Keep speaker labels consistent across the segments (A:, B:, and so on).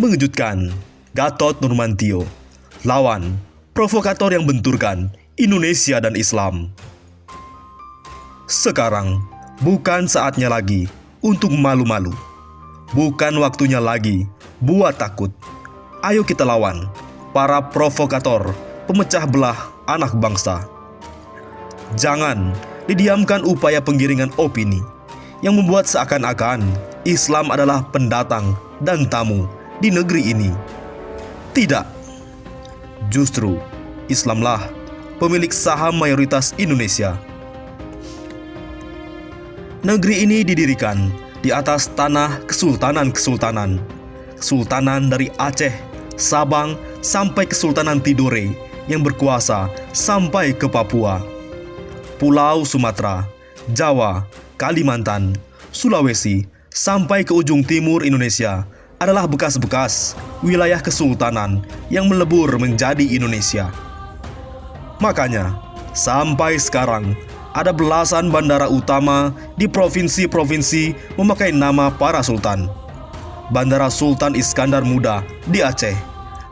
A: Mengejutkan, Gatot Nurmantio lawan provokator yang benturkan Indonesia dan Islam. Sekarang bukan saatnya lagi untuk malu-malu. Bukan waktunya lagi buat takut. Ayo kita lawan para provokator pemecah belah anak bangsa. Jangan didiamkan upaya penggiringan opini yang membuat seakan-akan Islam adalah pendatang dan tamu di negeri ini. Tidak. Justru Islamlah pemilik saham mayoritas Indonesia. Negeri ini didirikan di atas tanah kesultanan-kesultanan. Kesultanan dari Aceh, Sabang, sampai Kesultanan Tidore yang berkuasa sampai ke Papua. Pulau Sumatera, Jawa, Kalimantan, Sulawesi, sampai ke ujung timur Indonesia adalah bekas-bekas wilayah kesultanan yang melebur menjadi Indonesia. Makanya, sampai sekarang ada belasan bandara utama di provinsi-provinsi memakai nama para sultan. Bandara Sultan Iskandar Muda di Aceh,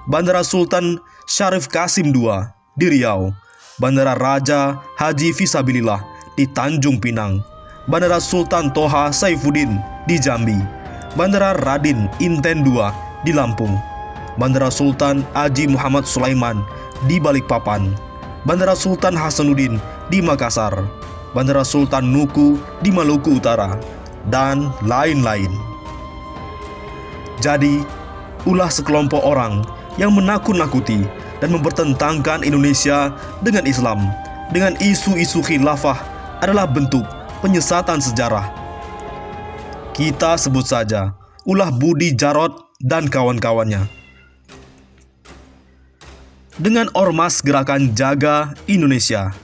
A: Bandara Sultan Syarif Kasim II di Riau, Bandara Raja Haji Fisabilillah di Tanjung Pinang, Bandara Sultan Toha Saifuddin di Jambi, Bandara Radin Inten II di Lampung, Bandara Sultan Haji Muhammad Sulaiman di Balikpapan, Bandara Sultan Hasanuddin di Makassar, Bandara Sultan Nuku di Maluku Utara, dan lain-lain. Jadi, ulah sekelompok orang yang menakut-nakuti dan mempertentangkan Indonesia dengan Islam dengan isu-isu khilafah adalah bentuk penyesatan sejarah. Kita sebut saja ulah Budi Jarot dan kawan-kawannya. Dengan ormas Gerakan Jaga Indonesia.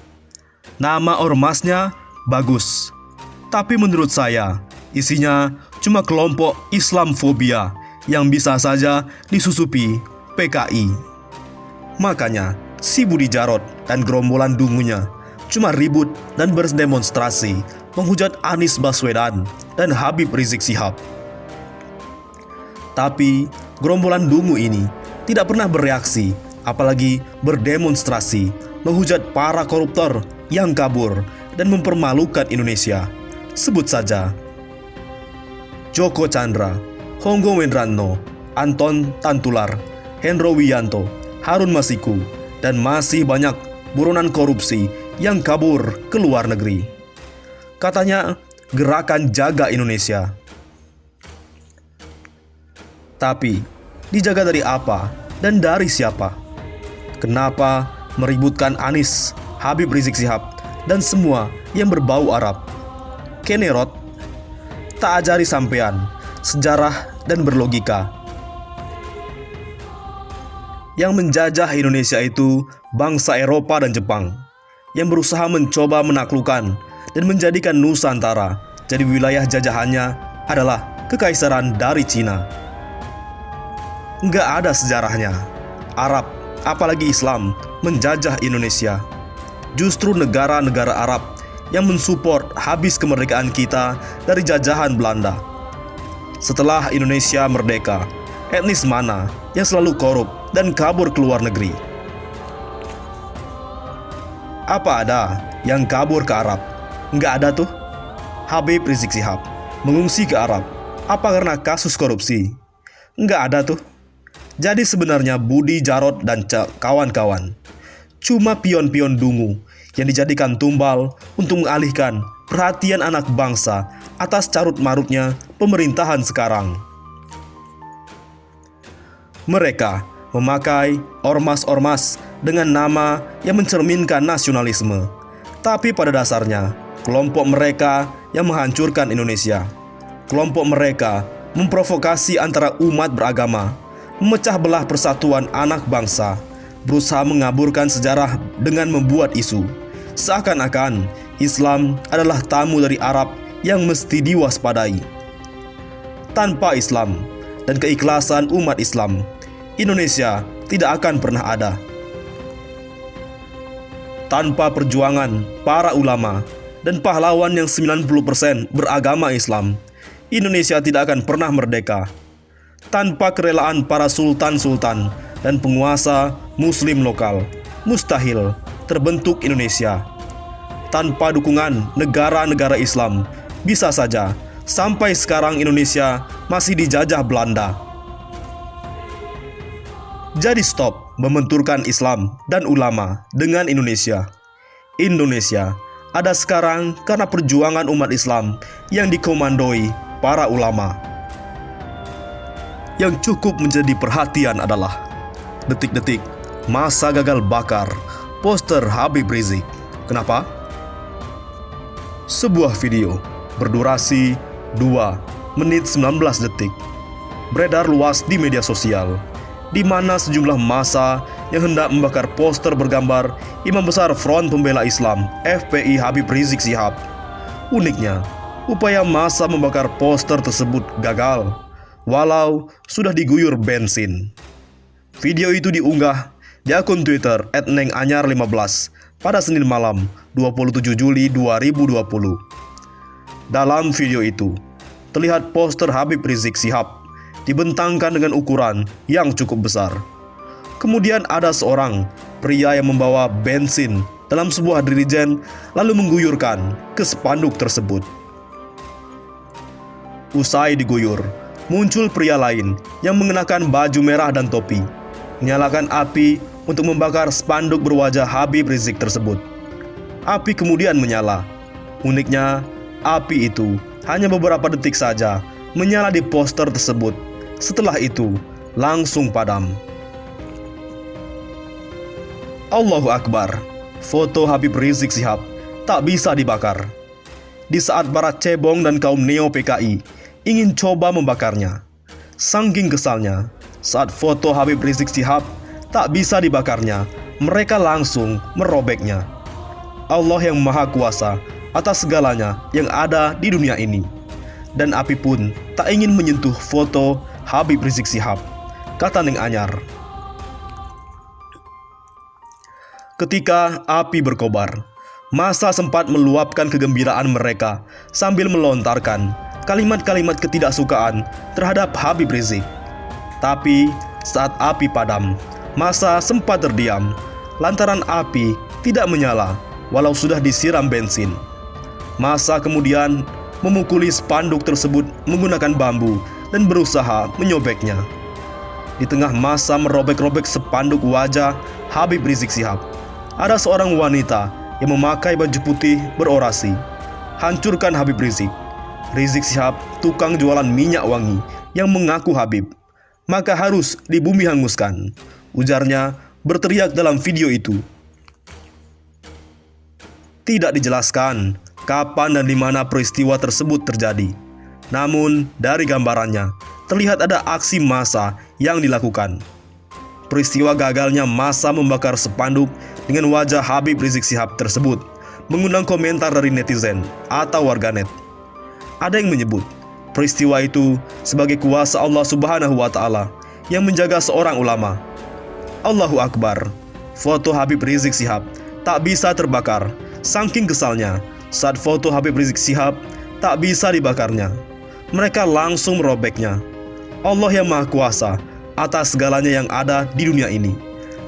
A: Nama ormasnya bagus, tapi menurut saya isinya cuma kelompok Islamfobia yang bisa saja disusupi PKI. Makanya si Budi Jarot dan gerombolan dungunya cuma ribut dan berdemonstrasi menghujat Anies Baswedan dan Habib Rizik Syihab. Tapi gerombolan dungu ini tidak pernah bereaksi, apalagi berdemonstrasi menghujat para koruptor yang kabur dan mempermalukan Indonesia. Sebut saja Joko Chandra, Honggo Wendrano, Anton Tantular, Hendro Wiyanto, Harun Masiku, dan masih banyak buronan korupsi yang kabur ke luar negeri. Katanya Gerakan Jaga Indonesia. Tapi dijaga dari apa dan dari siapa? Kenapa meributkan Anies, Habib Rizik Syihab, dan semua yang berbau Arab? Kenerot, tak ajari sampean sejarah dan berlogika. Yang menjajah Indonesia itu bangsa Eropa dan Jepang yang berusaha mencoba menaklukkan dan menjadikan Nusantara jadi wilayah jajahannya adalah kekaisaran dari Cina. Nggak ada sejarahnya Arab, apalagi Islam, menjajah Indonesia. Justru negara-negara Arab yang mensupport habis kemerdekaan kita dari jajahan Belanda. Setelah Indonesia merdeka, etnis mana yang selalu korup dan kabur ke luar negeri? Apa ada yang kabur ke Arab? Nggak ada tuh. Habib Rizik Syihab mengungsi ke Arab. Apa karena kasus korupsi? Nggak ada tuh. Jadi sebenarnya Budi Jarot dan kawan-kawan cuma pion-pion dungu yang dijadikan tumbal untuk mengalihkan perhatian anak bangsa atas carut-marutnya pemerintahan sekarang. Mereka memakai ormas-ormas dengan nama yang mencerminkan nasionalisme. Tapi pada dasarnya, kelompok mereka yang menghancurkan Indonesia. Kelompok mereka memprovokasi antara umat beragama, memecah belah persatuan anak bangsa, berusaha mengaburkan sejarah dengan membuat isu seakan-akan Islam adalah tamu dari Arab yang mesti diwaspadai. Tanpa Islam dan keikhlasan umat Islam, Indonesia tidak akan pernah ada. Tanpa perjuangan para ulama dan pahlawan yang 90% beragama Islam, Indonesia tidak akan pernah merdeka. Tanpa kerelaan para sultan-sultan dan penguasa muslim lokal, mustahil terbentuk Indonesia. Tanpa dukungan negara-negara Islam, bisa saja sampai sekarang Indonesia masih dijajah Belanda. Jadi stop membenturkan Islam dan ulama dengan Indonesia. Indonesia ada sekarang karena perjuangan umat Islam yang dikomandoi para ulama. Yang cukup menjadi perhatian adalah detik-detik masa gagal bakar poster Habib Rizik. Kenapa? Sebuah video berdurasi 2 menit 19 detik beredar luas di media sosial, di mana sejumlah massa yang hendak membakar poster bergambar Imam Besar Front Pembela Islam FPI Habib Rizik Syihab. Uniknya, upaya massa membakar poster tersebut gagal, walau sudah diguyur bensin. Video itu diunggah di akun Twitter @nenganyar15 pada Senin malam 27 Juli 2020. Dalam video itu, terlihat poster Habib Rizik Syihab dibentangkan dengan ukuran yang cukup besar. Kemudian ada seorang pria yang membawa bensin dalam sebuah dirijen lalu mengguyurkan ke spanduk tersebut. Usai diguyur, muncul pria lain yang mengenakan baju merah dan topi, menyalakan api untuk membakar spanduk berwajah Habib Rizik tersebut. Api kemudian menyala. Uniknya, api itu hanya beberapa detik saja menyala di poster tersebut. Setelah itu, langsung padam. Allahu Akbar. Foto Habib Rizik Syihab tak bisa dibakar. Di saat para cebong dan kaum neo PKI ingin coba membakarnya, saking kesalnya, saat foto Habib Rizik Syihab tak bisa dibakarnya, mereka langsung merobeknya. Allah yang Maha Kuasa atas segalanya yang ada di dunia ini. Dan api pun tak ingin menyentuh foto Habib Rizik Syihab, kata Neng Anyar. Ketika api berkobar, massa sempat meluapkan kegembiraan mereka sambil melontarkan kalimat-kalimat ketidaksukaan terhadap Habib Rizik. Tapi saat api padam, massa sempat terdiam lantaran api tidak menyala walau sudah disiram bensin. Massa kemudian memukuli spanduk tersebut menggunakan bambu dan berusaha menyobeknya. Di tengah massa merobek-robek spanduk wajah Habib Rizik Syihab, ada seorang wanita yang memakai baju putih berorasi, "Hancurkan Habib Rizik." Rizik Syihab tukang jualan minyak wangi yang mengaku Habib, maka harus dibumi hanguskan, ujarnya berteriak dalam video itu. Tidak dijelaskan kapan dan di mana peristiwa tersebut terjadi. Namun, dari gambarannya, terlihat ada aksi massa yang dilakukan. Peristiwa gagalnya massa membakar spanduk dengan wajah Habib Rizik Syihab tersebut mengundang komentar dari netizen atau warganet. Ada yang menyebut peristiwa itu sebagai kuasa Allah Subhanahu wa Ta'ala yang menjaga seorang ulama. Allahu Akbar. Foto Habib Rizik Syihab tak bisa terbakar saking kesalnya saat foto Habib Rizik Syihab tak bisa dibakarnya. Mereka langsung merobeknya. Allah yang Maha Kuasa atas segalanya yang ada di dunia ini,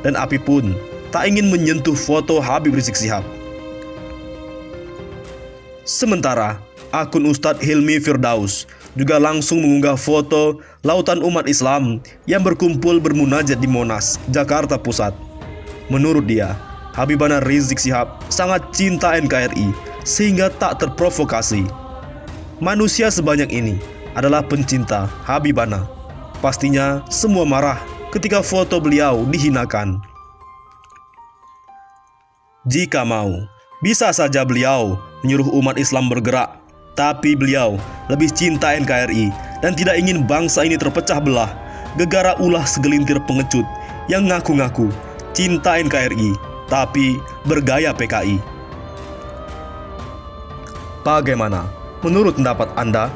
A: dan api pun tak ingin menyentuh foto Habib Rizik Syihab. Sementara akun Ustadz Hilmi Firdaus juga langsung mengunggah foto lautan umat Islam yang berkumpul bermunajat di Monas, Jakarta Pusat. Menurut dia, Habibana Rizik Syihab sangat cinta NKRI sehingga tak terprovokasi. Manusia sebanyak ini adalah pencinta Habibana. Pastinya semua marah ketika foto beliau dihinakan. Jika mau, bisa saja beliau menyuruh umat Islam bergerak, tapi beliau lebih cinta NKRI dan tidak ingin bangsa ini terpecah belah gegara ulah segelintir pengecut yang ngaku-ngaku cinta NKRI tapi bergaya PKI. Bagaimana menurut pendapat Anda?